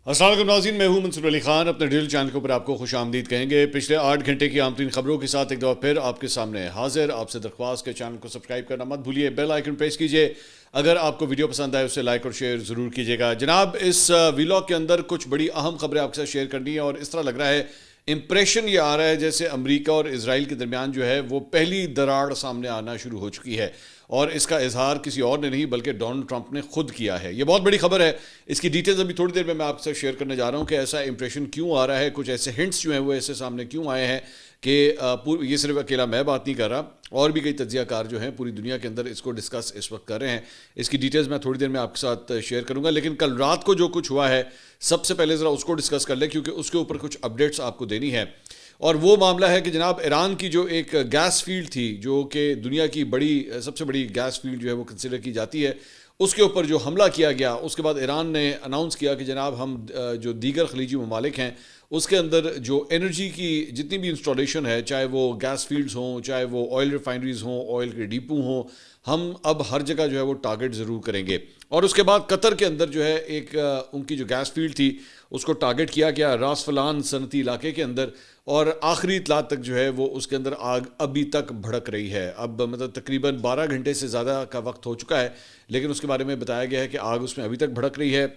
السلام علیکم ناظرین، میں ہوں منصور علی خان. اپنے ڈیل چینل کے اوپر آپ کو خوش آمدید کہیں گے. پچھلے 8 گھنٹے کی عام ترین خبروں کے ساتھ ایک دفعہ پھر آپ کے سامنے حاضر. آپ سے درخواست کہ چینل کو سبسکرائب کرنا مت بھولیے, بیل آئیکن پریس کیجیے. اگر آپ کو ویڈیو پسند آئے اسے لائک اور شیئر ضرور کیجیے گا. جناب, اس ویلاگ کے اندر کچھ بڑی اہم خبریں آپ کے ساتھ شیئر کرنی ہے, اور اس طرح لگ رہا ہے امپریشن یہ آ رہا ہے جیسے امریکہ اور اسرائیل کے درمیان جو ہے وہ پہلی دراڑ سامنے آنا شروع ہو چکی ہے, اور اس کا اظہار کسی اور نے نہیں بلکہ ڈونلڈ ٹرمپ نے خود کیا ہے. یہ بہت بڑی خبر ہے. اس کی ڈیٹیلز ابھی تھوڑی دیر میں آپ سے شیئر کرنے جا رہا ہوں کہ ایسا امپریشن کیوں آ رہا ہے, کچھ ایسے ہنٹس جو ہیں وہ ایسے سامنے کیوں آئے ہیں کہ یہ صرف اکیلا میں بات نہیں کر رہا, اور بھی کئی تجزیہ کار جو ہیں پوری دنیا کے اندر اس کو ڈسکس اس وقت کر رہے ہیں. اس کی ڈیٹیلز میں تھوڑی دیر میں آپ کے ساتھ شیئر کروں گا, لیکن کل رات کو جو کچھ ہوا ہے سب سے پہلے ذرا اس کو ڈسکس کر لیں, کیونکہ اس کے اوپر کچھ اپڈیٹس آپ کو دینی ہے. اور وہ معاملہ ہے کہ جناب, ایران کی جو ایک گیس فیلڈ تھی جو کہ دنیا کی سب سے بڑی گیس فیلڈ جو ہے وہ کنسیڈر کی جاتی ہے, اس کے اوپر جو حملہ کیا گیا, اس کے بعد ایران نے اناؤنس کیا کہ جناب ہم جو دیگر خلیجی ممالک ہیں اس کے اندر جو انرجی کی جتنی بھی انسٹالیشن ہے, چاہے وہ گیس فیلڈز ہوں, چاہے وہ آئل ریفائنریز ہوں, آئل کے ڈیپو ہوں, ہم اب ہر جگہ جو ہے وہ ٹارگٹ ضرور کریں گے. اور اس کے بعد قطر کے اندر جو ہے ایک ان کی جو گیس فیلڈ تھی اس کو ٹارگٹ کیا گیا راس فلان صنعتی علاقے کے اندر, اور آخری اطلاع تک جو ہے وہ اس کے اندر آگ ابھی تک بھڑک رہی ہے. اب مطلب تقریباً 12 گھنٹے سے زیادہ کا وقت ہو چکا ہے, لیکن اس کے بارے میں بتایا گیا ہے کہ آگ اس میں ابھی تک بھڑک رہی ہے.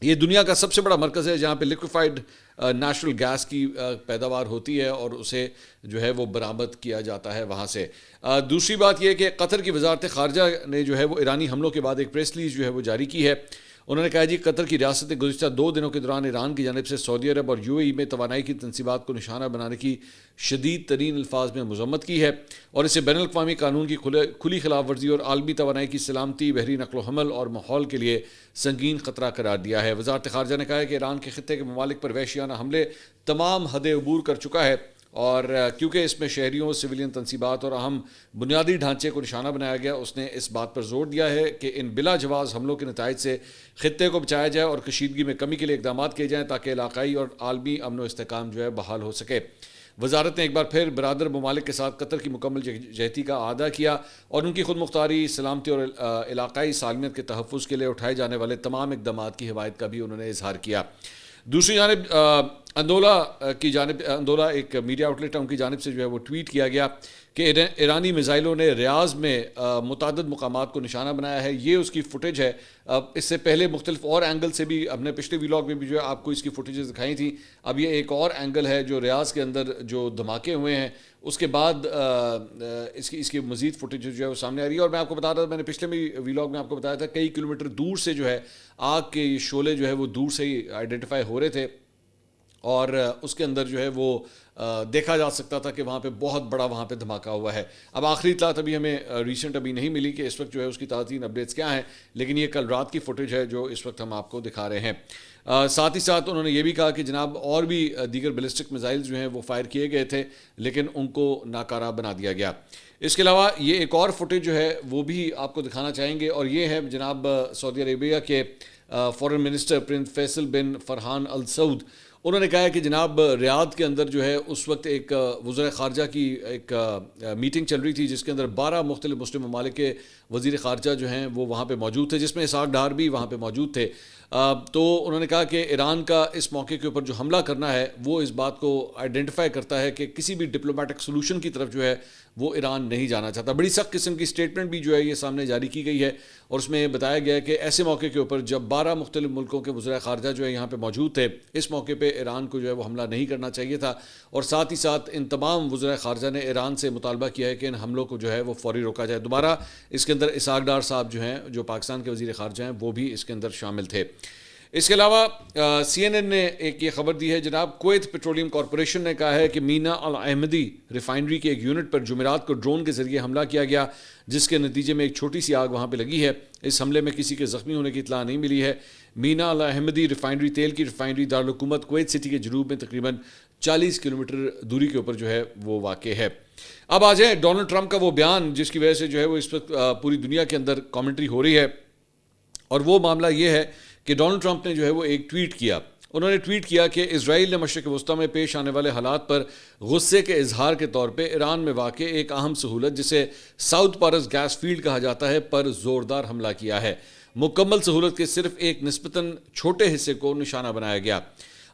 یہ دنیا کا سب سے بڑا مرکز ہے جہاں پہ لیکویفائڈ نیچرل گیس کی پیداوار ہوتی ہے اور اسے جو ہے وہ برآمد کیا جاتا ہے وہاں سے. دوسری بات یہ کہ قطر کی وزارت خارجہ نے جو ہے وہ ایرانی حملوں کے بعد ایک پریس ریلیز جو ہے وہ جاری کی ہے. انہوں نے کہا جی, قطر کی ریاست نے گزشتہ 2 دنوں کے دوران ایران کی جانب سے سعودی عرب اور UAE میں توانائی کی تنصیبات کو نشانہ بنانے کی شدید ترین الفاظ میں مذمت کی ہے, اور اسے بین الاقوامی قانون کی کھلی خلاف ورزی اور عالمی توانائی کی سلامتی, بحری نقل و حمل اور ماحول کے لیے سنگین خطرہ قرار دیا ہے. وزارت خارجہ نے کہا ہے کہ ایران کے خطے کے ممالک پر وحشیانہ حملے تمام حدیں عبور کر چکا ہے, اور کیونکہ اس میں شہریوں, سویلین تنصیبات اور اہم بنیادی ڈھانچے کو نشانہ بنایا گیا, اس نے اس بات پر زور دیا ہے کہ ان بلا جواز حملوں کے نتائج سے خطے کو بچایا جائے اور کشیدگی میں کمی کے لیے اقدامات کیے جائیں تاکہ علاقائی اور عالمی امن و استحکام جو ہے بحال ہو سکے. وزارت نے ایک بار پھر برادر ممالک کے ساتھ قطر کی مکمل یکجہتی کا اعادہ کیا اور ان کی خود مختاری, سلامتی اور علاقائی سالمیت کے تحفظ کے لیے اٹھائے جانے والے تمام اقدامات کی حمایت کا بھی انہوں نے اظہار کیا. دوسری جانب اندولا ایک میڈیا آؤٹلیٹ ہے, ان کی جانب سے جو ہے وہ ٹویٹ کیا گیا کہ ایرانی میزائلوں نے ریاض میں متعدد مقامات کو نشانہ بنایا ہے. یہ اس کی فوٹیج ہے. اس سے پہلے مختلف اور اینگل سے بھی ہم نے پچھلے ویلاگ میں بھی جو ہے آپ کو اس کی فوٹیجز دکھائی تھیں. اب یہ ایک اور اینگل ہے جو ریاض کے اندر جو دھماکے ہوئے ہیں اس کے بعد اس کی مزید فوٹیج جو ہے وہ سامنے آ رہی ہے. اور میں آپ کو بتا رہا تھا, میں نے پچھلے ویلاگ میں آپ کو بتایا تھا, کئی کلومیٹر دور سے جو ہے آگ کے شعلے جو ہے وہ دور سے ہی آئیڈینٹیفائی ہو رہے تھے, اور اس کے اندر جو ہے وہ دیکھا جا سکتا تھا کہ وہاں پہ بہت بڑا وہاں پہ دھماکہ ہوا ہے. اب آخری اطلاعات ابھی ہمیں ریسنٹ ابھی نہیں ملی کہ اس وقت جو ہے اس کی تازہ ترین اپڈیٹس کیا ہیں, لیکن یہ کل رات کی فوٹیج ہے جو اس وقت ہم آپ کو دکھا رہے ہیں. ساتھ ہی ساتھ انہوں نے یہ بھی کہا کہ جناب اور بھی دیگر بیلسٹک میزائل جو ہیں وہ فائر کیے گئے تھے, لیکن ان کو ناکارہ بنا دیا گیا. اس کے علاوہ یہ ایک اور فوٹیج جو ہے وہ بھی آپ کو دکھانا چاہیں گے, اور یہ ہے جناب سعودی عربیہ کے فارن منسٹر پرنس فیصل بن فرحان ال سعود. انہوں نے کہا ہے کہ جناب ریاض کے اندر جو ہے اس وقت ایک وزراء خارجہ کی ایک میٹنگ چل رہی تھی جس کے اندر 12 مختلف مسلم ممالک کے وزیر خارجہ جو ہیں وہ وہاں پہ موجود تھے, جس میں اسحاق ڈار بھی وہاں پہ موجود تھے. تو انہوں نے کہا کہ ایران کا اس موقع کے اوپر جو حملہ کرنا ہے وہ اس بات کو آئیڈینٹیفائی کرتا ہے کہ کسی بھی ڈپلومیٹک سولوشن کی طرف جو ہے وہ ایران نہیں جانا چاہتا. بڑی سخت قسم کی سٹیٹمنٹ بھی جو ہے یہ سامنے جاری کی گئی ہے, اور اس میں بتایا گیا ہے کہ ایسے موقع کے اوپر جب 12 مختلف ملکوں کے وزراء خارجہ جو ہے یہاں پہ موجود تھے, اس موقع پہ ایران کو جو ہے وہ حملہ نہیں کرنا چاہیے تھا. اور ساتھ ہی ساتھ ان تمام وزراء خارجہ نے ایران سے مطالبہ کیا ہے کہ ان حملوں کو جو ہے وہ فوری روکا جائے. دوبارہ اس کے اندر اسحاق ڈار صاحب جو ہیں جو پاکستان کے وزیر خارجہ ہیں وہ بھی اس کے اندر شامل تھے. اس کے علاوہ CNN نے ایک یہ خبر دی ہے جناب, کویت پیٹرولیم کارپوریشن نے کہا ہے کہ مینا الاحمدی ریفائنری کے ایک یونٹ پر جمعرات کو ڈرون کے ذریعے حملہ کیا گیا, جس کے نتیجے میں ایک چھوٹی سی آگ وہاں پہ لگی ہے. اس حملے میں کسی کے زخمی ہونے کی اطلاع نہیں ملی ہے. مینا الاحمدی ریفائنری تیل کی ریفائنری دارالحکومت کویت سٹی کے جنوب میں تقریباً 40 کلومیٹر دوری کے اوپر جو ہے وہ واقع ہے. اب آ جائیں ڈونلڈ ٹرمپ کا وہ بیان جس کی وجہ سے جو ہے وہ اس وقت پوری دنیا کے اندر کامنٹری ہو رہی ہے, اور وہ معاملہ یہ ہے کہ ڈونلڈ ٹرمپ نے جو ہے وہ ایک ٹویٹ کیا. انہوں نے ٹویٹ کیا کہ اسرائیل نے مشرق وسطیٰ میں پیش آنے والے حالات پر غصے کے اظہار کے طور پہ ایران میں واقع ایک اہم سہولت جسے ساؤتھ پارس گیس فیلڈ کہا جاتا ہے پر زوردار حملہ کیا ہے. مکمل سہولت کے صرف ایک نسبتاً چھوٹے حصے کو نشانہ بنایا گیا۔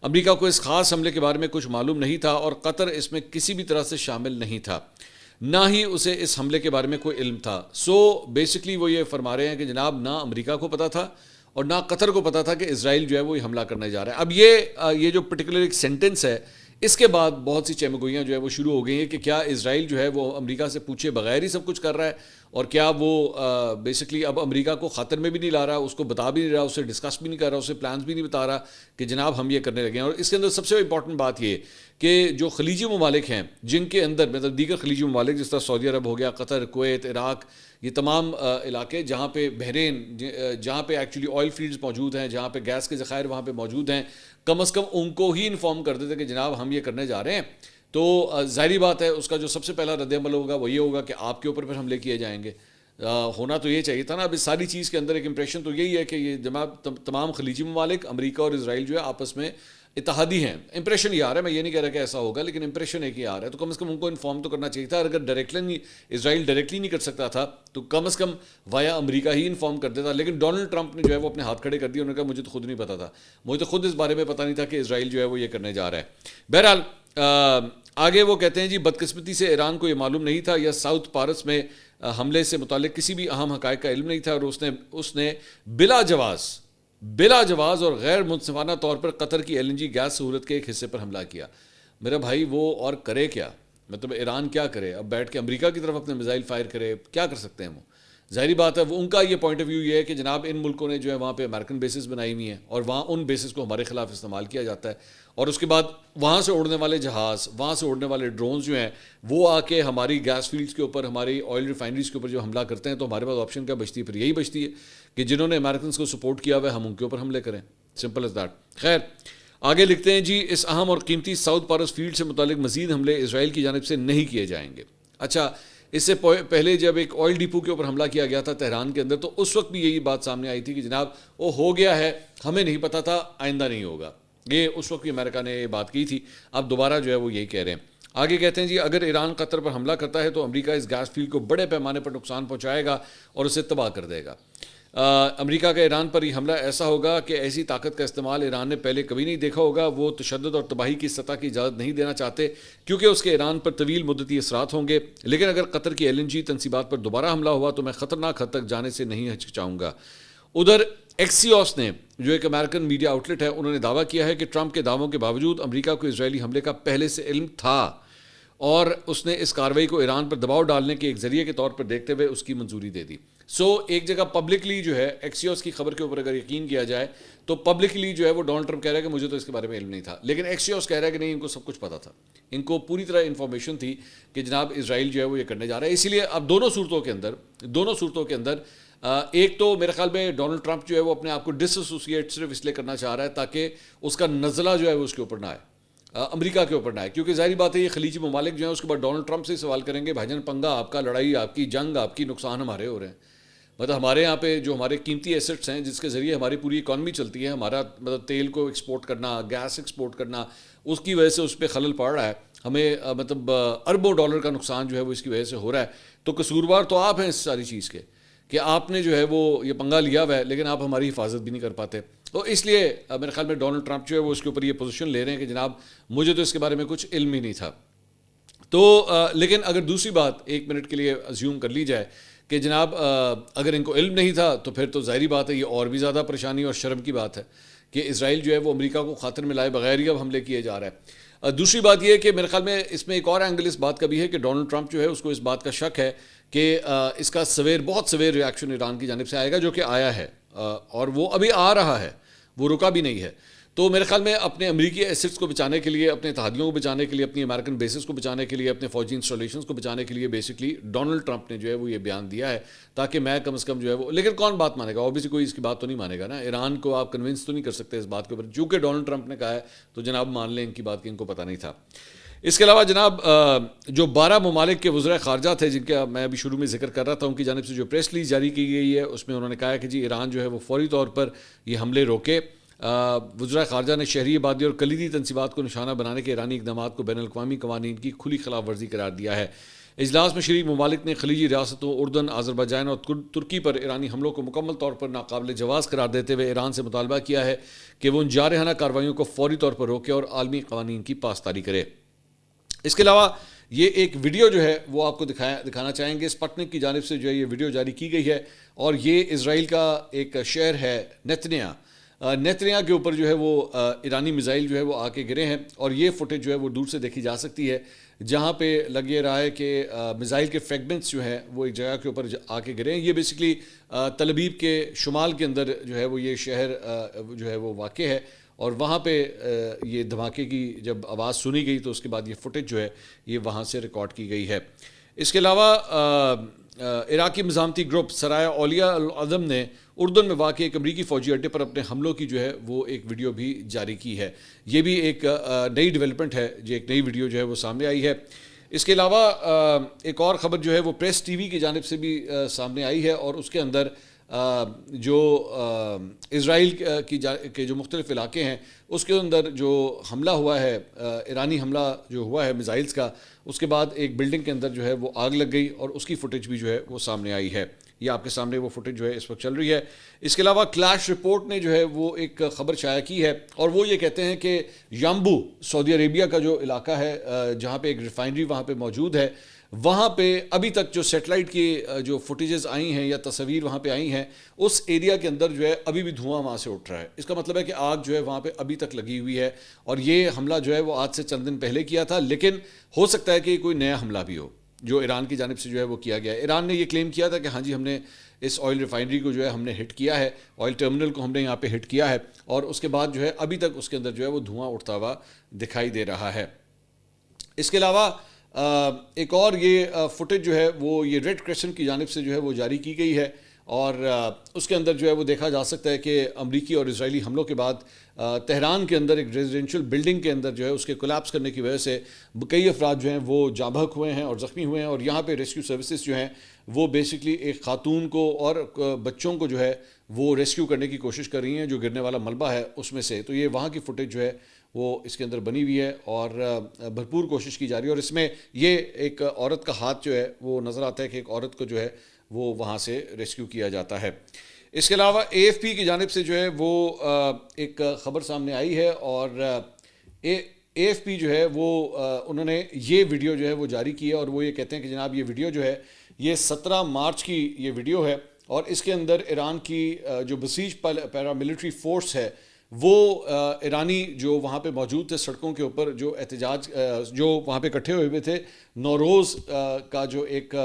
امریکہ کو اس خاص حملے کے بارے میں کچھ معلوم نہیں تھا اور قطر اس میں کسی بھی طرح سے شامل نہیں تھا، نہ ہی اسے اس حملے کے بارے میں کوئی علم تھا۔ بیسکلی وہ یہ فرما رہے ہیں کہ جناب نہ امریکہ کو پتا تھا اور نہ قطر کو پتا تھا کہ اسرائیل جو ہے وہ یہ حملہ کرنے جا رہا ہے۔ اب یہ جو پرٹیکولر ایک سینٹنس ہے، اس کے بعد بہت سی چہمگوئیاں جو ہے وہ شروع ہو گئی ہیں کہ کیا اسرائیل جو ہے وہ امریکہ سے پوچھے بغیر ہی سب کچھ کر رہا ہے، اور کیا وہ بیسکلی اب امریکہ کو خاطر میں بھی نہیں لا رہا، اس کو بتا بھی نہیں رہا، اسے ڈسکس بھی نہیں کر رہا، اسے پلانز بھی نہیں بتا رہا کہ جناب ہم یہ کرنے لگے ہیں۔ اور اس کے اندر سب سے امپورٹنٹ بات یہ کہ جو خلیجی ممالک ہیں جن کے اندر مطلب دیگر خلیجی ممالک جس طرح سعودی عرب ہو گیا، قطر، کویت، عراق، یہ تمام علاقے جہاں پہ بحرین، جہاں پہ ایکچولی آئل فیلڈز موجود ہیں، جہاں پہ گیس کے ذخائر وہاں پہ موجود ہیں، کم از کم ان کو ہی انفارم کر دیتے کہ جناب ہم یہ کرنے جا رہے ہیں، تو ظاہری بات ہے اس کا جو سب سے پہلا رد عمل ہوگا وہ یہ ہوگا کہ آپ کے اوپر پھر حملے کیے جائیں گے۔ ہونا تو یہ چاہیے تھا نا۔ اب اس ساری چیز کے اندر ایک امپریشن تو یہی ہے کہ یہ جناب تمام خلیجی ممالک، امریکہ اور اسرائیل جو ہے آپس میں اتحادی ہیں۔ امپریشن یہ آ رہا ہے، میں یہ نہیں کہہ رہا کہ ایسا ہوگا، لیکن امپریشن ایک ہی آ رہا ہے، تو کم از کم ان کو انفارم تو کرنا چاہیے تھا۔ اگر اسرائیل ڈائریکٹلی نہیں کر سکتا تھا تو کم از کم وایا امریکہ ہی انفارم کر دیتا، لیکن ڈونلڈ ٹرمپ نے جو ہے وہ اپنے ہاتھ کھڑے کر دیے، انہوں نے کہا مجھے تو خود نہیں پتا تھا، مجھے تو خود اس بارے میں پتہ نہیں تھا کہ اسرائیل جو ہے وہ یہ کرنے جا رہا ہے۔ بہرحال آگے وہ کہتے ہیں جی بدقسمتی سے ایران کو یہ معلوم نہیں تھا یا ساؤتھ پارس میں حملے سے متعلق کسی بھی اہم حقائق کا علم نہیں تھا، اور اس نے بلا جواز اور غیر منصفانہ طور پر قطر کی LNG گیس سہولت کے ایک حصے پر حملہ کیا۔ میرا بھائی وہ اور کرے کیا؟ مطلب ایران کیا کرے؟ اب بیٹھ کے امریکہ کی طرف اپنے میزائل فائر کرے؟ کیا کر سکتے ہیں وہ؟ ظاہری بات ہے وہ ان کا یہ پوائنٹ آف ویو یہ ہے کہ جناب ان ملکوں نے جو ہے وہاں پہ امریکن بیسز بنائی ہوئی ہیں اور وہاں ان بیسز کو ہمارے خلاف استعمال کیا جاتا ہے، اور اس کے بعد وہاں سے اڑنے والے جہاز، وہاں سے اڑنے والے ڈرونز جو ہیں وہ آ کے ہماری گیس فیلڈز کے اوپر، ہماری آئل ریفائنریز کے اوپر جو حملہ کرتے ہیں، تو ہمارے پاس آپشن کیا بچتی ہے؟ پھر یہی بچتی ہے کہ جنہوں نے امریکنز کو سپورٹ کیا ہوا ہے ہم ان کے اوپر حملے کریں، سمپل از دیٹ۔ خیر آگے لکھتے ہیں جی اس اہم اور قیمتی ساؤتھ پارس فیلڈ سے متعلق مزید حملے اسرائیل کی جانب سے نہیں کیے جائیں گے۔ اچھا، اس سے پہلے جب ایک آئل ڈیپو کے اوپر حملہ کیا گیا تھا تہران کے اندر، تو اس وقت بھی یہی بات سامنے آئی تھی کہ جناب وہ ہو گیا ہے، ہمیں نہیں پتا تھا، آئندہ نہیں ہوگا۔ یہ اس وقت بھی امریکہ نے یہ بات کی تھی، اب دوبارہ جو ہے وہ یہی کہہ رہے ہیں۔ آگے کہتے ہیں جی اگر ایران قطر پر حملہ کرتا ہے تو امریکہ اس گیس فیلڈ کو بڑے پیمانے پر نقصان پہنچائے گا اور اسے تباہ کر دے گا۔ امریکہ کا ایران پر یہ حملہ ایسا ہوگا کہ ایسی طاقت کا استعمال ایران نے پہلے کبھی نہیں دیکھا ہوگا۔ وہ تشدد اور تباہی کی سطح کی اجازت نہیں دینا چاہتے کیونکہ اس کے ایران پر طویل مدتی اثرات ہوں گے، لیکن اگر قطر کی LNG تنصیبات پر دوبارہ حملہ ہوا تو میں خطرناک حد تک جانے سے نہیں ہچکچاؤں گا۔ ادھر ایکسیوس نے جو ایک امریکن میڈیا آؤٹ لیٹ ہے، انہوں نے دعویٰ کیا ہے کہ ٹرمپ کے دعووں کے باوجود امریکہ کو اسرائیلی حملے کا پہلے سے علم تھا اور اس نے اس کارروائی کو ایران پر دباؤ ڈالنے کے ایک ذریعے کے طور پر دیکھتے ہوئے اس کی منظوری دے دی۔ ایک جگہ پبلکلی جو ہے ایکسیوس کی خبر کے اوپر اگر یقین کیا جائے تو پبلکلی جو ہے وہ ڈونلڈ ٹرمپ کہہ رہا ہے کہ مجھے تو اس کے بارے میں علم نہیں تھا، لیکن ایکسیوس کہہ رہا ہے کہ نہیں ان کو سب کچھ پتا تھا، ان کو پوری طرح انفارمیشن تھی کہ جناب اسرائیل جو ہے وہ یہ کرنے جا رہا ہے۔ اسی لیے اب دونوں صورتوں کے اندر ایک تو میرے خیال میں ڈونلڈ ٹرمپ جو ہے وہ اپنے آپ کو ڈس ایسوسیٹ صرف اس لیے کرنا چاہ رہا ہے تاکہ اس کا نزلہ جو ہے وہ اس کے اوپر نہ آئے، امریکہ کے اوپر نہ آئے، کیونکہ ظاہری بات ہے یہ خلیجی ممالک جو ہیں اس کے بعد ڈونلڈ ٹرمپ سے سوال کریں گے بھائی جان پنگا آپ کا، لڑائی آپ کی، جنگ آپ کی، نقصان ہمارے ہو رہے ہیں۔ مطلب ہمارے یہاں پہ جو ہمارے قیمتی ایسٹس ہیں جس کے ذریعے ہماری پوری اکانومی چلتی ہے، ہمارا مطلب تیل کو ایکسپورٹ کرنا، گیس ایکسپورٹ کرنا، اس کی وجہ سے اس پہ خلل پڑ رہا ہے، ہمیں مطلب اربوں ڈالر کا نقصان جو ہے وہ اس کی وجہ سے ہو رہا ہے۔ تو قصوروار تو آپ ہیں اس ساری چیز کے کہ آپ نے جو ہے وہ یہ پنگا لیا ہوا ہے، لیکن آپ ہماری حفاظت بھی نہیں کر پاتے۔ تو اس لیے میرے خیال میں ڈونلڈ ٹرمپ جو ہے وہ اس کے اوپر یہ پوزیشن لے رہے ہیں کہ جناب مجھے تو اس کے بارے میں کچھ علم ہی نہیں تھا۔ تو لیکن اگر دوسری بات ایک منٹ کے لیے ازیوم کر لی جائے کہ جناب اگر ان کو علم نہیں تھا تو پھر تو ظاہری بات ہے یہ اور بھی زیادہ پریشانی اور شرم کی بات ہے کہ اسرائیل جو ہے وہ امریکہ کو خاطر میں لائے بغیر ہی اب حملے کیے جا رہا ہے۔ دوسری بات یہ ہے کہ میرے خیال میں اس میں ایک اور اینگل اس بات کا بھی ہے کہ ڈونلڈ ٹرمپ جو ہے اس کو اس بات کا شک ہے کہ اس کا بہت سویر ریاکشن ایران کی جانب سے آئے گا، جو کہ آیا ہے اور وہ ابھی آ رہا ہے، وہ رکا بھی نہیں ہے۔ تو میرے خیال میں اپنے امریکی ایسٹس کو بچانے کے لیے، اپنے اتحادیوں کو بچانے کے لیے، اپنی امریکن بیسز کو بچانے کے لیے، اپنے فوجی انسٹالیشنز کو بچانے کے لیے بیسکلی ڈونلڈ ٹرمپ نے جو ہے وہ یہ بیان دیا ہے تاکہ میں کم از کم جو ہے وہ، لیکن کون بات مانے گا؟ اوبیسلی کوئی اس کی بات تو نہیں مانے گا نا، ایران کو آپ کنونس تو نہیں کر سکتے اس بات کے اوپر، چونکہ ڈونلڈ ٹرمپ نے کہا ہے تو جناب مان لیں ان کی بات کہ ان کو پتہ نہیں تھا۔ اس کے علاوہ جناب جو 12 ممالک کے وزرائے خارجہ تھے جن کا میں ابھی شروع میں ذکر کر رہا تھا، ان کی جانب سے جو پریس ریلیز جاری کی گئی ہے اس میں انہوں نے کہا ہے کہ جی ایران جو ہے وہ فوری طور پر یہ حملے روکے۔ وزرائے خارجہ نے شہری آبادی اور کلیدی تنصیبات کو نشانہ بنانے کے ایرانی اقدامات کو بین الاقوامی قوانین کی کھلی خلاف ورزی قرار دیا ہے۔ اجلاس میں شریک ممالک نے خلیجی ریاستوں اردن، آذربائیجان اور ترکی پر ایرانی حملوں کو مکمل طور پر ناقابل جواز قرار دیتے ہوئے ایران سے مطالبہ کیا ہے کہ وہ ان جارحانہ کارروائیوں کو فوری طور پر روکے اور عالمی قوانین کی پاسداری کرے۔ اس کے علاوہ یہ ایک ویڈیو جو ہے وہ آپ کو دکھانا چاہیں گے۔ سپٹنک کی جانب سے جو ہے یہ ویڈیو جاری کی گئی ہے اور یہ اسرائیل کا ایک شہر ہے نیتنیا کے اوپر جو ہے وہ ایرانی میزائل جو ہے وہ آ کے گرے ہیں، اور یہ فوٹیج جو ہے وہ دور سے دیکھی جا سکتی ہے، جہاں پہ لگ یہ رہا ہے کہ میزائل کے فریگمنٹس جو ہیں وہ ایک جگہ کے اوپر آ کے گرے ہیں۔ یہ بیسکلی تل ابیب کے شمال کے اندر جو ہے وہ یہ شہر جو ہے وہ واقع ہے، اور وہاں پہ یہ دھماکے کی جب آواز سنی گئی تو اس کے بعد یہ فوٹیج جو ہے یہ وہاں سے ریکارڈ کی گئی ہے۔ اس کے علاوہ عراقی مزاحمتی گروپ سرایہ اولیاء العظم نے اردن میں واقع ایک امریکی فوجی اڈے پر اپنے حملوں کی جو ہے وہ ایک ویڈیو بھی جاری کی ہے۔ یہ بھی ایک نئی ڈیولپمنٹ ہے، جو ایک نئی ویڈیو جو ہے وہ سامنے آئی ہے۔ اس کے علاوہ ایک اور خبر جو ہے وہ پریس ٹی وی کی جانب سے بھی سامنے آئی ہے، اور اس کے اندر جو اسرائیل کے جو مختلف علاقے ہیں اس کے اندر جو حملہ ہوا ہے، ایرانی حملہ جو ہوا ہے میزائلز کا، اس کے بعد ایک بلڈنگ کے اندر جو ہے وہ آگ لگ گئی اور اس کی فوٹیج بھی جو ہے وہ سامنے آئی ہے۔ یہ آپ کے سامنے وہ فوٹیج جو ہے اس وقت چل رہی ہے۔ اس کے علاوہ کلیش رپورٹ نے جو ہے وہ ایک خبر شائع کی ہے، اور وہ یہ کہتے ہیں کہ یامبو سعودی عربیہ کا جو علاقہ ہے، جہاں پہ ایک ریفائنری وہاں پہ موجود ہے، وہاں پہ ابھی تک جو سیٹلائٹ کی جو فوٹیجز آئی ہیں یا تصاویر وہاں پہ آئی ہیں، اس ایریا کے اندر جو ہے ابھی بھی دھواں وہاں سے اٹھ رہا ہے۔ اس کا مطلب ہے کہ آگ جو ہے وہاں پہ ابھی تک لگی ہوئی ہے، اور یہ حملہ جو ہے وہ آج سے چند دن پہلے کیا تھا، لیکن ہو سکتا ہے کہ کوئی نیا حملہ بھی ہو جو ایران کی جانب سے جو ہے وہ کیا گیا ہے۔ ایران نے یہ کلیم کیا تھا کہ ہاں جی، ہم نے اس آئل ریفائنری کو جو ہے ہم نے ہٹ کیا ہے، آئل ٹرمینل کو ہم نے یہاں پہ ہٹ کیا ہے، اور اس کے بعد جو ہے ابھی تک اس کے اندر جو ہے وہ دھواں اٹھتا ہوا دکھائی دے رہا ہے۔ اس کے علاوہ ایک اور یہ فوٹیج جو ہے وہ یہ ریڈ کریسنٹ کی جانب سے جو ہے وہ جاری کی گئی ہے، اور اس کے اندر جو ہے وہ دیکھا جا سکتا ہے کہ امریکی اور اسرائیلی حملوں کے بعد تہران کے اندر ایک ریزیڈینشیل بلڈنگ کے اندر جو ہے اس کے کولیپس کرنے کی وجہ سے کئی افراد جو ہیں وہ جاں بحق ہوئے ہیں اور زخمی ہوئے ہیں، اور یہاں پہ ریسکیو سروسز جو ہیں وہ بیسکلی ایک خاتون کو اور بچوں کو جو ہے وہ ریسکیو کرنے کی کوشش کر رہی ہیں جو گرنے والا ملبہ ہے اس میں سے۔ تو یہ وہاں کی فوٹیج جو ہے وہ اس کے اندر بنی ہوئی ہے، اور بھرپور کوشش کی جا رہی ہے، اور اس میں یہ ایک عورت کا ہاتھ جو ہے وہ نظر آتا ہے کہ ایک عورت کو جو ہے وہ وہاں سے ریسکیو کیا جاتا ہے۔ اس کے علاوہ اے ایف پی کی جانب سے جو ہے وہ ایک خبر سامنے آئی ہے، اور اے ایف پی جو ہے وہ انہوں نے یہ ویڈیو جو ہے وہ جاری کی ہے، اور وہ یہ کہتے ہیں کہ جناب یہ ویڈیو جو ہے یہ 17 مارچ کی یہ ویڈیو ہے، اور اس کے اندر ایران کی جو بسیج پیراملٹری فورس ہے وہ ایرانی جو وہاں پہ موجود تھے سڑکوں کے اوپر جو احتجاج جو وہاں پہ اکٹھے ہوئے تھے، نوروز کا جو ایک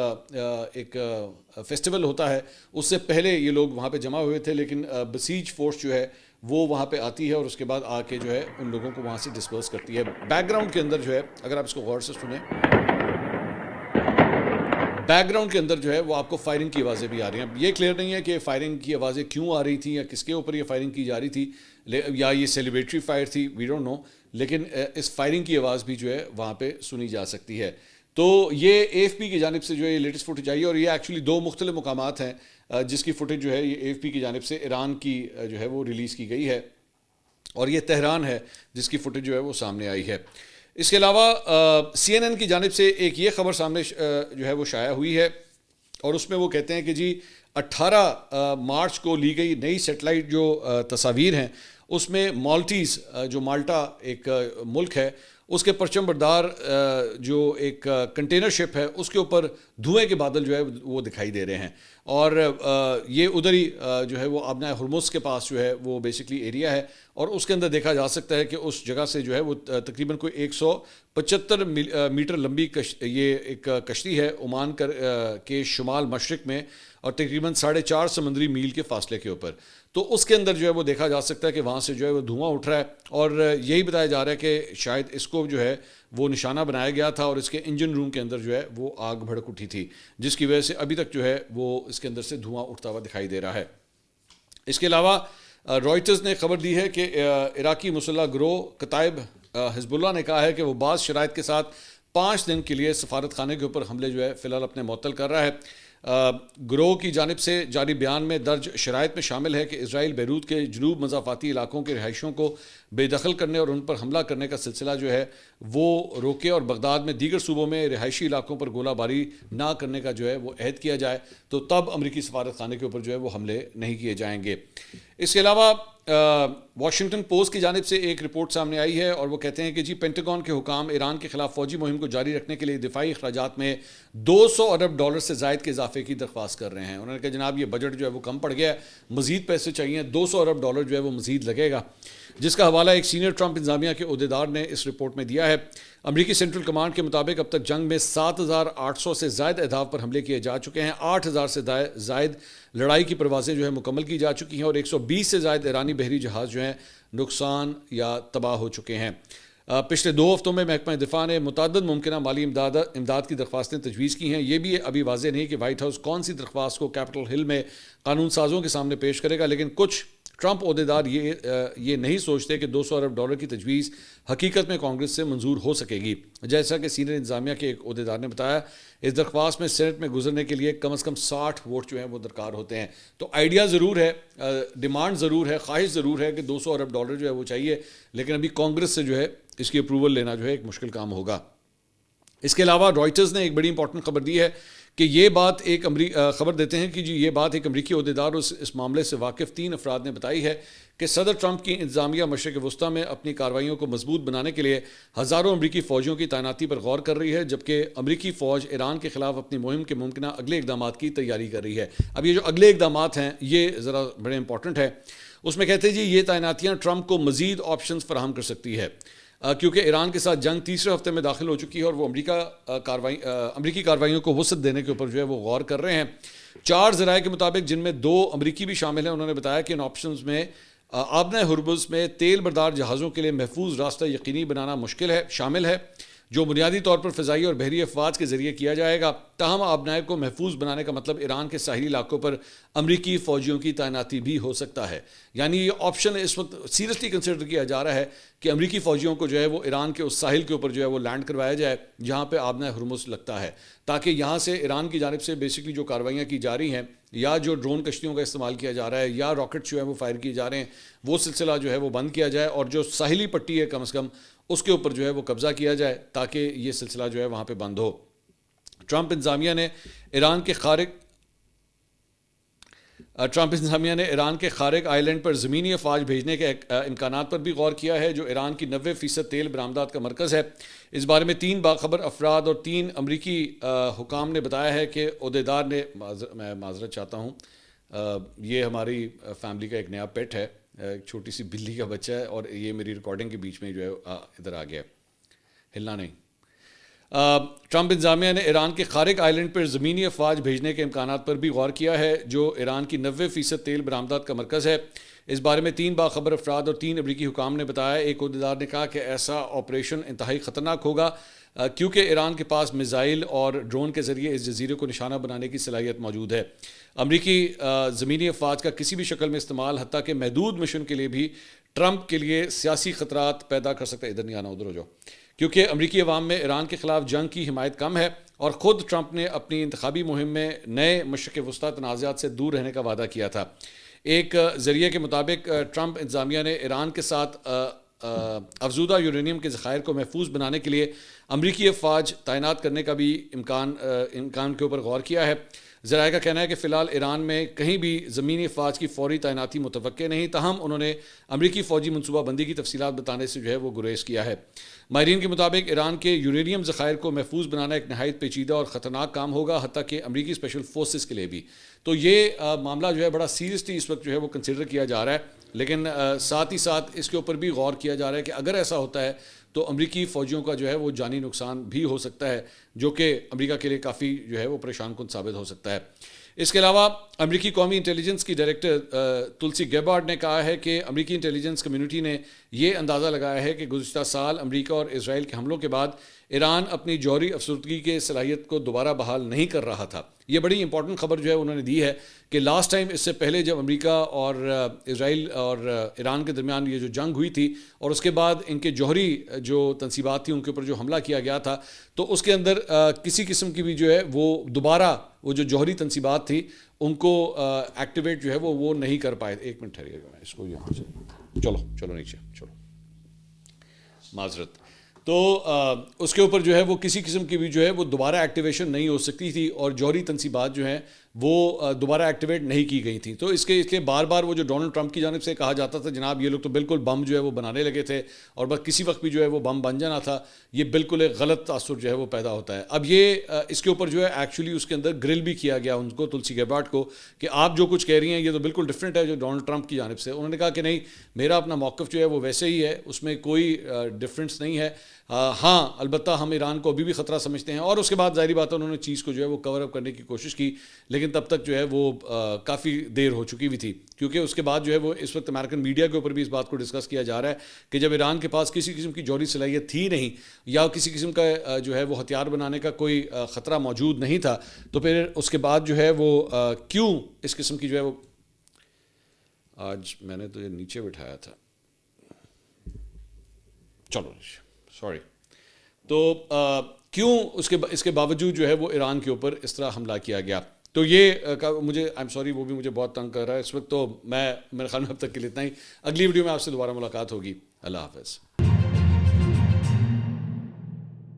فیسٹیول ہوتا ہے اس سے پہلے یہ لوگ وہاں پہ جمع ہوئے تھے، لیکن بسیج فورس جو ہے وہ وہاں پہ آتی ہے اور اس کے بعد آ کے جو ہے ان لوگوں کو وہاں سے ڈسپرس کرتی ہے۔ بیک گراؤنڈ کے اندر جو ہے اگر آپ اس کو غور سے سنیں، بیک گراؤنڈ کے اندر جو ہے وہ آپ کو فائرنگ کی آوازیں بھی آ رہی ہیں۔ یہ کلیئر نہیں ہے کہ فائرنگ کی آوازیں کیوں آ رہی تھیں یا کس کے اوپر یہ فائرنگ کی جا رہی تھی، یا یہ سیلیبریٹری فائر تھی، وی ڈونٹ نو، لیکن اس فائرنگ کی آواز بھی جو ہے وہاں پہ سنی جا سکتی ہے۔ تو یہ اے ایف پی کی جانب سے جو ہے یہ لیٹسٹ فوٹیج آئی ہے، اور یہ ایکچولی 2 مختلف مقامات ہیں جس کی فوٹیج جو ہے یہ اے ایف پی کی جانب سے ایران کی جو ہے وہ ریلیز کی گئی ہے، اور یہ تہران ہے جس کی فوٹیج جو ہے وہ سامنے آئی ہے۔ اس کے علاوہ سی این این کی جانب سے ایک یہ خبر سامنے جو ہے وہ شائع ہوئی ہے، اور اس میں وہ کہتے ہیں کہ جی 18 مارچ کو لی گئی نئی سیٹلائٹ جو تصاویر ہیں اس میں مالٹیز جو مالٹا ایک ملک ہے اس کے پرچم بردار جو ایک کنٹینر شپ ہے اس کے اوپر دھوئیں کے بادل جو ہے وہ دکھائی دے رہے ہیں، اور یہ ادھر ہی جو ہے وہ آبنائے ہرمز کے پاس جو ہے وہ بیسکلی ایریا ہے، اور اس کے اندر دیکھا جا سکتا ہے کہ اس جگہ سے جو ہے وہ تقریباً کوئی 175 میٹر لمبی یہ ایک کشتی ہے عمان کے شمال مشرق میں، اور تقریباً 4.5 سمندری میل کے فاصلے کے اوپر۔ تو اس کے اندر جو ہے وہ دیکھا جا سکتا ہے کہ وہاں سے جو ہے وہ دھواں اٹھ رہا ہے، اور یہی بتایا جا رہا ہے کہ شاید اس کو جو ہے وہ نشانہ بنایا گیا تھا، اور اس کے انجن روم کے اندر جو ہے وہ آگ بھڑک اٹھی تھی، جس کی وجہ سے ابھی تک جو ہے وہ اس کے اندر سے دھواں اٹھتا ہوا دکھائی دے رہا ہے۔ اس کے علاوہ رائٹرز نے خبر دی ہے کہ عراقی مسلح گروہ کتائب حزب اللہ نے کہا ہے کہ وہ بعض شرائط کے ساتھ 5 دن کے لیے سفارت خانے کے اوپر حملے جو ہے فی الحال اپنے معطل کر رہا ہے۔ گروہ کی جانب سے جاری بیان میں درج شرائط میں شامل ہے کہ اسرائیل بیروت کے جنوب مضافاتی علاقوں کے رہائشیوں کو بے دخل کرنے اور ان پر حملہ کرنے کا سلسلہ جو ہے وہ روکے اور بغداد میں دیگر صوبوں میں رہائشی علاقوں پر گولہ باری نہ کرنے کا جو ہے وہ عہد کیا جائے، تو تب امریکی سفارت خانے کے اوپر جو ہے وہ حملے نہیں کیے جائیں گے۔ اس کے علاوہ واشنگٹن پوسٹ کی جانب سے ایک رپورٹ سامنے آئی ہے اور وہ کہتے ہیں کہ جی پینٹاگون کے حکام ایران کے خلاف فوجی مہم کو جاری رکھنے کے لیے دفاعی اخراجات میں $200 ارب سے زائد کے اضافے کی درخواست کر رہے ہیں۔ انہوں نے کہا جناب یہ بجٹ جو ہے وہ کم پڑ گیا ہے، مزید پیسے چاہیے، $200 ارب جو ہے وہ مزید لگے گا، جس کا حوالہ ایک سینئر ٹرمپ انتظامیہ کے عہدیدار نے اس رپورٹ میں دیا ہے۔ امریکی سینٹرل کمانڈ کے مطابق اب تک جنگ میں 7,800 سے زائد اہداف پر حملے کیے جا چکے ہیں، 8,000 سے زائد لڑائی کی پروازیں جو ہے مکمل کی جا چکی ہیں اور 120 سے زائد ایرانی بحری جہاز جو ہیں نقصان یا تباہ ہو چکے ہیں۔ پچھلے 2 ہفتوں میں محکمہ دفاع نے متعدد ممکنہ مالی امداد کی درخواستیں تجویز کی ہیں۔ یہ بھی ابھی واضح نہیں کہ وائٹ ہاؤس کون سی درخواست کو کیپٹل ہل میں قانون سازوں کے سامنے پیش کرے گا، لیکن کچھ ٹرمپ عہدیدار یہ نہیں سوچتے کہ $200 ارب کی تجویز حقیقت میں کانگریس سے منظور ہو سکے گی۔ جیسا کہ سینئر انتظامیہ کے ایک عہدیدار نے بتایا، اس درخواست میں سینٹ میں گزرنے کے لیے کم از کم 60 ووٹ جو ہیں وہ درکار ہوتے ہیں۔ تو آئیڈیا ضرور ہے، ڈیمانڈ ضرور ہے، خواہش ضرور ہے کہ $200 ارب جو ہے وہ چاہیے، لیکن ابھی کانگریس سے جو ہے اس کی اپروول لینا جو ہے ایک مشکل کام ہوگا۔ اس کے علاوہ رائٹرز نے ایک بڑی امپورٹنٹ خبر دی ہے کہ یہ بات خبر دیتے ہیں کہ جی یہ بات ایک امریکی عہدیدار اس معاملے سے واقف 3 افراد نے بتائی ہے کہ صدر ٹرمپ کی انتظامیہ مشرق وسطیٰ میں اپنی کارروائیوں کو مضبوط بنانے کے لیے ہزاروں امریکی فوجیوں کی تعیناتی پر غور کر رہی ہے، جبکہ امریکی فوج ایران کے خلاف اپنی مہم کے ممکنہ اگلے اقدامات کی تیاری کر رہی ہے۔ اب یہ جو اگلے اقدامات ہیں یہ ذرا بڑے امپورٹنٹ ہے۔ اس میں کہتے ہیں جی یہ تعیناتیاں ٹرمپ کو مزید آپشنز فراہم کر سکتی ہے، کیونکہ ایران کے ساتھ جنگ تیسرے ہفتے میں داخل ہو چکی ہے اور وہ امریکی کارروائیوں کو وسعت دینے کے اوپر جو ہے وہ غور کر رہے ہیں۔ 4 ذرائع کے مطابق، جن میں 2 امریکی بھی شامل ہیں، انہوں نے بتایا کہ ان آپشنز میں آبنۂ ہرمز میں تیل بردار جہازوں کے لیے محفوظ راستہ یقینی بنانا شامل ہے، جو بنیادی طور پر فضائی اور بحری افواج کے ذریعے کیا جائے گا۔ تاہم آبنائے کو محفوظ بنانے کا مطلب ایران کے ساحلی علاقوں پر امریکی فوجیوں کی تعیناتی بھی ہو سکتا ہے، یعنی یہ آپشن اس وقت سیریسلی کنسیڈر کیا جا رہا ہے کہ امریکی فوجیوں کو جو ہے وہ ایران کے اس ساحل کے اوپر جو ہے وہ لینڈ کروایا جائے جہاں پہ آبنۂ ہرمز لگتا ہے، تاکہ یہاں سے ایران کی جانب سے بیسکلی جو کارروائیاں کی جا رہی ہیں یا جو ڈرون کشتیوں کا استعمال کیا جا رہا ہے یا راکٹ جو ہے وہ فائر کیے جا رہے ہیں، وہ سلسلہ جو ہے وہ بند کیا جائے اور جو ساحلی پٹی ہے کم از کم اس کے اوپر جو ہے وہ قبضہ کیا جائے تاکہ یہ سلسلہ جو ہے وہاں پہ بند ہو۔ ٹرمپ انتظامیہ نے ایران کے خارق آئی لینڈ پر زمینی افواج بھیجنے کے امکانات پر بھی غور کیا ہے، جو ایران کی 90% تیل برآمدات کا مرکز ہے۔ اس بارے میں 3 باخبر افراد اور 3 امریکی حکام نے بتایا ہے کہ عہدیدار نے میں معذرت چاہتا ہوں، یہ ہماری فیملی کا ایک نیا پیٹ ہے، ایک چھوٹی سی بلی کا بچہ ہے اور یہ میری ریکارڈنگ کے بیچ میں جو ہے ادھر آ گیا، ہلنا نہیں۔ ٹرمپ انتظامیہ نے ایران کے خارق آئی لینڈ پر زمینی افواج بھیجنے کے امکانات پر بھی غور کیا ہے، جو ایران کی 90% تیل برآمدات کا مرکز ہے۔ اس بارے میں 3 باخبر افراد اور 3 امریکی حکام نے بتایا۔ ایک عہدیدار نے کہا کہ ایسا آپریشن انتہائی خطرناک ہوگا کیونکہ ایران کے پاس میزائل اور ڈرون کے ذریعے اس جزیرے کو نشانہ بنانے کی صلاحیت موجود ہے۔ امریکی زمینی افواج کا کسی بھی شکل میں استعمال حتیٰ کہ محدود مشن کے لیے بھی ٹرمپ کے لیے سیاسی خطرات پیدا کر سکتا ہے۔ ادھر نہیں آنا، ادھر ہو جاؤ، کیونکہ امریکی عوام میں ایران کے خلاف جنگ کی حمایت کم ہے اور خود ٹرمپ نے اپنی انتخابی مہم میں نئے مشرق وسطیٰ تنازعات سے دور رہنے کا وعدہ کیا تھا۔ ایک ذریعے کے مطابق ٹرمپ انتظامیہ نے ایران کے ساتھ افزودہ یورینیم کے ذخائر کو محفوظ بنانے کے لیے امریکی افواج تعینات کرنے کا بھی امکان کے اوپر غور کیا ہے۔ ذرائع کا کہنا ہے کہ فی الحال ایران میں کہیں بھی زمینی افواج کی فوری تعیناتی متوقع نہیں، تاہم انہوں نے امریکی فوجی منصوبہ بندی کی تفصیلات بتانے سے جو ہے وہ گریز کیا ہے۔ ماہرین کے مطابق ایران کے یورینیم ذخائر کو محفوظ بنانا ایک نہایت پیچیدہ اور خطرناک کام ہوگا، حتیٰ کہ امریکی اسپیشل فورسز کے لیے بھی۔ تو یہ معاملہ جو ہے بڑا سیریسلی اس وقت جو ہے وہ کنسیڈر کیا جا رہا ہے، لیکن ساتھ ہی ساتھ اس کے اوپر بھی غور کیا جا رہا ہے کہ اگر ایسا ہوتا ہے تو امریکی فوجیوں کا جو ہے وہ جانی نقصان بھی ہو سکتا ہے، جو کہ امریکہ کے لیے کافی جو ہے وہ پریشان کن ثابت ہو سکتا ہے۔ اس کے علاوہ امریکی قومی انٹیلیجنس کی ڈائریکٹر تلسی گیبارڈ نے کہا ہے کہ امریکی انٹیلیجنس کمیونٹی نے یہ اندازہ لگایا ہے کہ گزشتہ سال امریکہ اور اسرائیل کے حملوں کے بعد ایران اپنی جوہری افسردگی کے صلاحیت کو دوبارہ بحال نہیں کر رہا تھا، یہ بڑی امپورٹنٹ خبر جو ہے انہوں نے دی ہے کہ لاسٹ ٹائم اس سے پہلے جب امریکہ اور اسرائیل اور ایران کے درمیان یہ جو جنگ ہوئی تھی اور اس کے بعد ان کے جوہری جو تنصیبات تھیں ان کے اوپر جو حملہ کیا گیا تھا تو اس کے اندر کسی قسم کی بھی جو ہے وہ دوبارہ وہ جو جوہری تنصیبات تھی ان کو ایکٹیویٹ جو ہے وہ نہیں کر پائے. ایک منٹ ٹھہریے گا میں اس کو یہاں سے چلو نیچے چلو معذرت. تو اس کے اوپر جو ہے وہ کسی قسم کی بھی جو ہے وہ دوبارہ ایکٹیویشن نہیں ہو سکتی تھی اور جوہری تنصیبات جو ہیں وہ دوبارہ ایکٹیویٹ نہیں کی گئی تھیں. تو اس کے بار بار وہ جو ڈونلڈ ٹرمپ کی جانب سے کہا جاتا تھا جناب یہ لوگ تو بالکل بم جو ہے وہ بنانے لگے تھے اور بس کسی وقت بھی جو ہے وہ بم بن جانا تھا, یہ بالکل ایک غلط تاثر جو ہے وہ پیدا ہوتا ہے. اب یہ اس کے اوپر جو ہے ایکچولی اس کے اندر گرل بھی کیا گیا ان کو, تلسی گیبارڈ کو, کہ آپ جو کچھ کہہ رہی ہیں یہ تو بالکل ڈفرینٹ ہے جو ڈونلڈ ٹرمپ کی جانب سے. انہوں نے کہا کہ نہیں, میرا اپنا موقف جو ہے وہ ویسے ہی ہے, اس میں کوئی ڈفرینس نہیں ہے. ہاں البتہ ہم ایران کو ابھی بھی خطرہ سمجھتے ہیں. اور اس کے بعد ظاہری بات ہے انہوں نے چیز کو جو ہے وہ کور اپ کرنے کی کوشش کی, لیکن تب تک جو ہے وہ کافی دیر ہو چکی ہوئی تھی, کیونکہ اس کے بعد جو ہے وہ اس وقت امریکن میڈیا کے اوپر بھی اس بات کو ڈسکس کیا جا رہا ہے کہ جب ایران کے پاس کسی قسم کی جوہری صلاحیت تھی نہیں یا کسی قسم کا جو ہے وہ ہتھیار بنانے کا کوئی خطرہ موجود نہیں تھا, تو پھر اس کے بعد جو ہے وہ کیوں اس قسم کی جو ہے وہ, آج میں نے تو یہ نیچے بٹھایا تھا, چلو سوری, تو کیوں اس کے باوجود جو ہے وہ ایران کے اوپر اس طرح حملہ کیا گیا. تو یہ مجھے آئی ایم سوری وہ بھی مجھے بہت تنگ کر رہا ہے اس وقت. تو میرے خیال میں اب تک کے لیے اتنا ہی. اگلی ویڈیو میں آپ سے دوبارہ ملاقات ہوگی. اللہ حافظ.